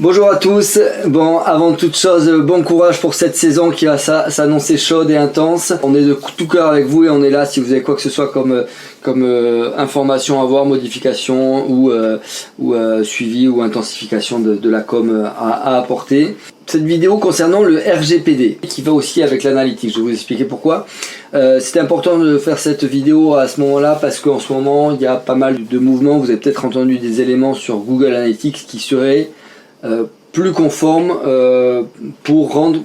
Bonjour à tous. Bon, avant toute chose, bon courage pour cette saison qui va s'annoncer chaude et intense. On est de tout cœur avec vous et on est là si vous avez quoi que ce soit comme information à voir, modification ou suivi ou intensification de la com à apporter. Cette vidéo concernant le RGPD qui va aussi avec l'analytique, je vais vous expliquer pourquoi. C'était important de faire cette vidéo à ce moment-là parce qu'en ce moment il y a pas mal de mouvements. Vous avez peut-être entendu des éléments sur Google Analytics qui seraient plus conforme pour rendre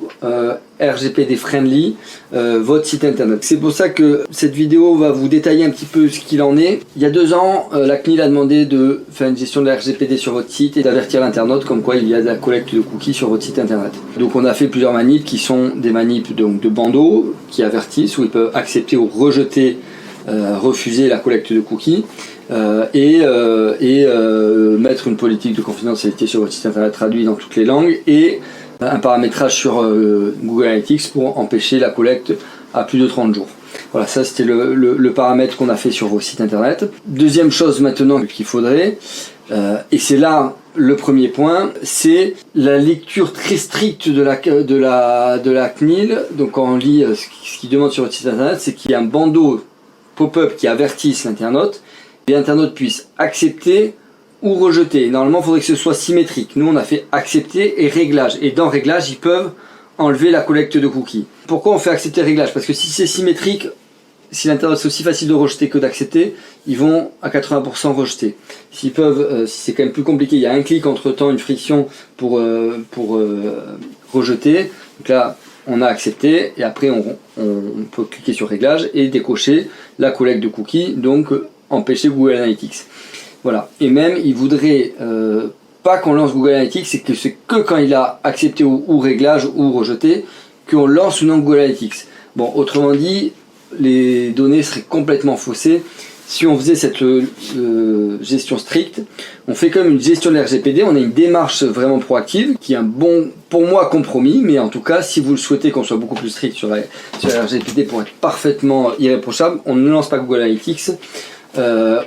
RGPD friendly votre site internet. C'est pour ça que cette vidéo va vous détailler un petit peu ce qu'il en est. Il y a 2 ans, la CNIL a demandé de faire une gestion de la RGPD sur votre site et d'avertir l'internaute comme quoi il y a de la collecte de cookies sur votre site internet. Donc on a fait plusieurs manips qui sont des manips donc, de bandeaux qui avertissent où ils peuvent accepter ou rejeter, refuser la collecte de cookies. Mettre une politique de confidentialité sur votre site internet traduit dans toutes les langues et un paramétrage sur Google Analytics pour empêcher la collecte à plus de 30 jours. Voilà, ça c'était le paramètre qu'on a fait sur vos sites internet. Deuxième chose maintenant qu'il faudrait, et c'est là le premier point, c'est la lecture très stricte de la CNIL. Donc quand on lit ce qu'il demande sur votre site internet, c'est qu'il y a un bandeau pop-up qui avertisse l'internaute et l'internaute puisse accepter ou rejeter. Normalement, il faudrait que ce soit symétrique. Nous, on a fait accepter et réglage. Et dans réglage, ils peuvent enlever la collecte de cookies. Pourquoi on fait accepter et réglage? Parce que si c'est symétrique, si l'internaute c'est aussi facile de rejeter que d'accepter, ils vont à 80% rejeter. S'ils peuvent, si c'est quand même plus compliqué, il y a un clic entre temps, une friction pour rejeter. Donc là, on a accepté et après on peut cliquer sur réglage et décocher la collecte de cookies, donc empêcher Google Analytics. Voilà. Et même, il voudrait pas qu'on lance Google Analytics, c'est que quand il a accepté ou réglage ou rejeté, qu'on lance ou non Google Analytics. Bon, autrement dit, les données seraient complètement faussées. Si on faisait cette gestion stricte, on fait comme une gestion de l'RGPD, on a une démarche vraiment proactive qui est un bon, pour moi, compromis, mais en tout cas, si vous le souhaitez qu'on soit beaucoup plus strict sur la RGPD pour être parfaitement irréprochable, on ne lance pas Google Analytics,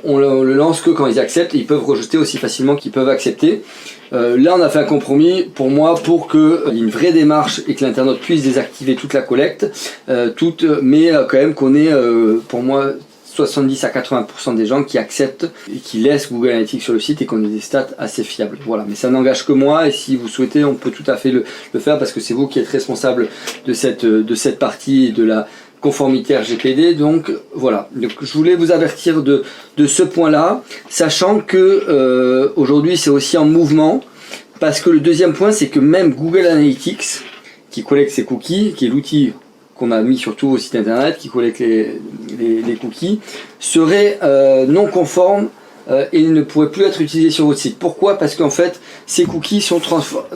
on le lance que quand ils acceptent, et ils peuvent rejeter aussi facilement qu'ils peuvent accepter. Là on a fait un compromis pour moi pour qu'il y ait une vraie démarche et que l'internaute puisse désactiver toute la collecte, mais quand même qu'on ait pour moi 70 à 80% des gens qui acceptent et qui laissent Google Analytics sur le site et qu'on ait des stats assez fiables. Voilà, mais ça n'engage que moi et si vous souhaitez on peut tout à fait le faire parce que c'est vous qui êtes responsable de cette partie et de la conformité RGPD. Donc voilà, donc, je voulais vous avertir de ce point là, sachant que aujourd'hui c'est aussi en mouvement parce que le deuxième point c'est que même Google Analytics qui collecte ses cookies, qui est l'outil qu'on a mis sur tous vos sites internet, qui collecte les cookies, serait non conforme et ne pourrait plus être utilisé sur votre site. Pourquoi? Parce qu'en fait ces cookies sont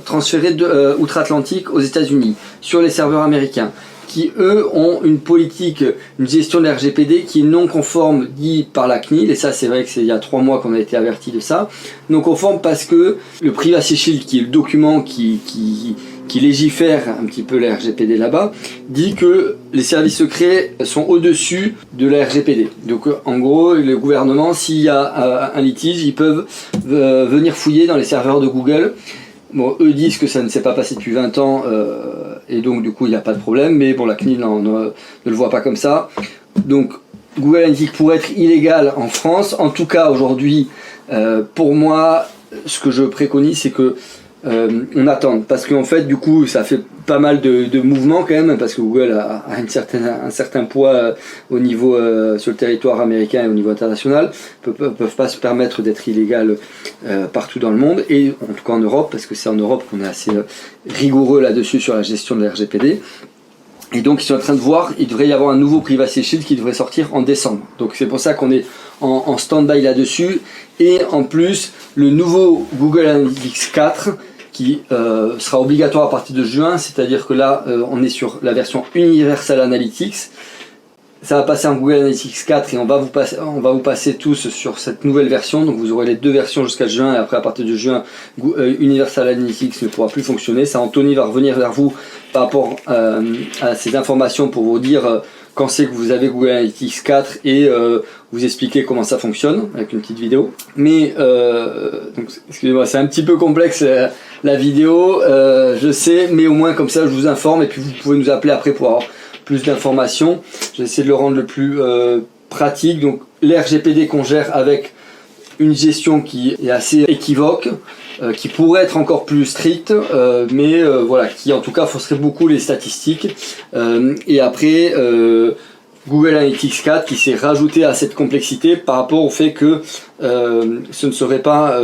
transférés outre-Atlantique aux États-Unis sur les serveurs américains, qui eux ont une politique, une gestion de la RGPD qui est non conforme dit par la CNIL, et ça c'est vrai que c'est il y a 3 mois qu'on a été averti de ça, non conforme parce que le Privacy Shield qui est le document qui légifère un petit peu la RGPD là-bas, dit que les services secrets sont au-dessus de la RGPD. Donc en gros, le gouvernement, s'il y a un litige, ils peuvent venir fouiller dans les serveurs de Google. Bon, eux disent que ça ne s'est pas passé depuis 20 ans et donc du coup il n'y a pas de problème, mais bon la CNIL ne le voit pas comme ça. Donc Google Analytics pourrait être illégal en France. En tout cas aujourd'hui, pour moi, ce que je préconise c'est que on attend, parce qu'en fait du coup ça fait pas mal de mouvements quand même, parce que Google a un certain poids au niveau sur le territoire américain et au niveau international, peuvent pas se permettre d'être illégal partout dans le monde, et en tout cas en Europe, parce que c'est en Europe qu'on est assez rigoureux là-dessus sur la gestion de la RGPD. Et donc ils sont en train de voir, il devrait y avoir un nouveau Privacy Shield qui devrait sortir en décembre. Donc c'est pour ça qu'on est en stand-by là-dessus. Et en plus, le nouveau Google Analytics 4 qui sera obligatoire à partir de juin, c'est-à-dire que là on est sur la version Universal Analytics. Ça va passer en Google Analytics 4 et on va vous passer tous sur cette nouvelle version. Donc vous aurez les 2 versions jusqu'à juin, et après à partir de juin, Universal Analytics ne pourra plus fonctionner. Ça, Anthony va revenir vers vous par rapport à ces informations pour vous dire quand c'est que vous avez Google Analytics 4 et vous expliquer comment ça fonctionne avec une petite vidéo. Mais donc excusez-moi, c'est un petit peu complexe la vidéo, je sais, mais au moins comme ça je vous informe et puis vous pouvez nous appeler après pour avoir plus d'informations. J'essaie de le rendre le plus pratique. Donc l'RGPD qu'on gère avec une gestion qui est assez équivoque, qui pourrait être encore plus stricte, mais voilà, qui en tout cas fausserait beaucoup les statistiques. Et après Google Analytics 4 qui s'est rajouté à cette complexité par rapport au fait que ce ne serait pas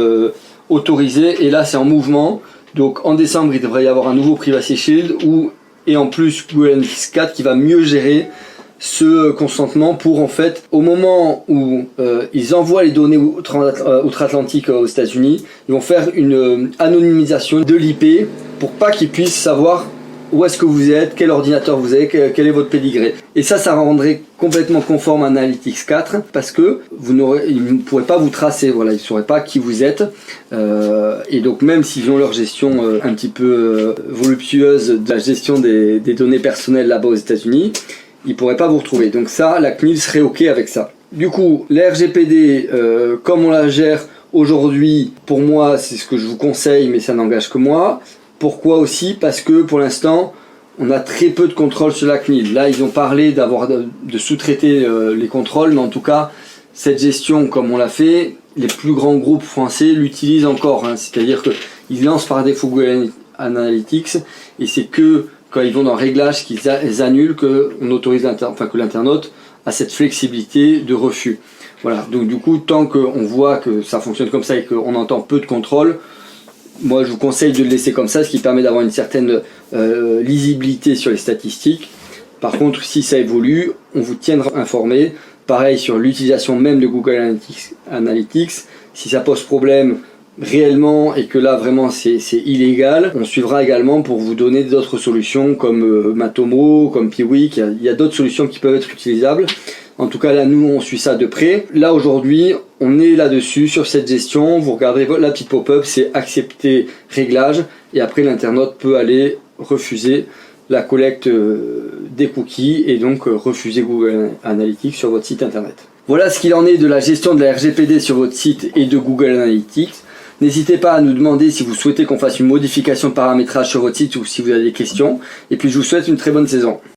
autorisé, et là c'est en mouvement. Donc en décembre il devrait y avoir un nouveau Privacy Shield et en plus Google Analytics 4 qui va mieux gérer ce consentement pour, en fait, au moment où ils envoient les données outre-Atlantique aux États-Unis, ils vont faire une anonymisation de l'IP pour pas qu'ils puissent savoir où est-ce que vous êtes, quel ordinateur vous avez, quel est votre pédigré. Et ça rendrait complètement conforme à Analytics 4 parce que ils ne pourraient pas vous tracer, voilà, ils ne sauraient pas qui vous êtes. Et donc même s'ils ont leur gestion un petit peu voluptueuse de la gestion des données personnelles là-bas aux États-Unis, ils ne pourraient pas vous retrouver. Donc ça, la CNIL serait OK avec ça. Du coup, la RGPD, comme on la gère aujourd'hui, pour moi, c'est ce que je vous conseille, mais ça n'engage que moi. Pourquoi aussi? Parce que pour l'instant, on a très peu de contrôle sur la CNIL. Là, ils ont parlé de sous-traiter les contrôles, mais en tout cas, cette gestion, comme on l'a fait, les plus grands groupes français l'utilisent encore. Hein. C'est-à-dire qu'ils lancent par défaut Google Analytics, et c'est que quand ils vont dans Réglages qu'ils annulent qu'on autorise que l'internaute a cette flexibilité de refus. Voilà. Donc du coup, tant qu'on voit que ça fonctionne comme ça et qu'on entend peu de contrôle, moi je vous conseille de le laisser comme ça, ce qui permet d'avoir une certaine lisibilité sur les statistiques. Par contre, si ça évolue, on vous tiendra informé. Pareil sur l'utilisation même de Google Analytics. Si ça pose problème réellement et que là vraiment c'est illégal, on suivra également pour vous donner d'autres solutions comme Matomo, comme Piwik. Il y a d'autres solutions qui peuvent être utilisables. En tout cas là nous on suit ça de près. Là aujourd'hui on est là-dessus sur cette gestion. Vous regardez la petite pop-up, c'est accepter réglage, et après l'internaute peut aller refuser la collecte des cookies et donc refuser Google Analytics sur votre site internet. Voilà ce qu'il en est de la gestion de la RGPD sur votre site et de Google Analytics. N'hésitez pas à nous demander si vous souhaitez qu'on fasse une modification de paramétrage sur votre site ou si vous avez des questions. Et puis je vous souhaite une très bonne saison.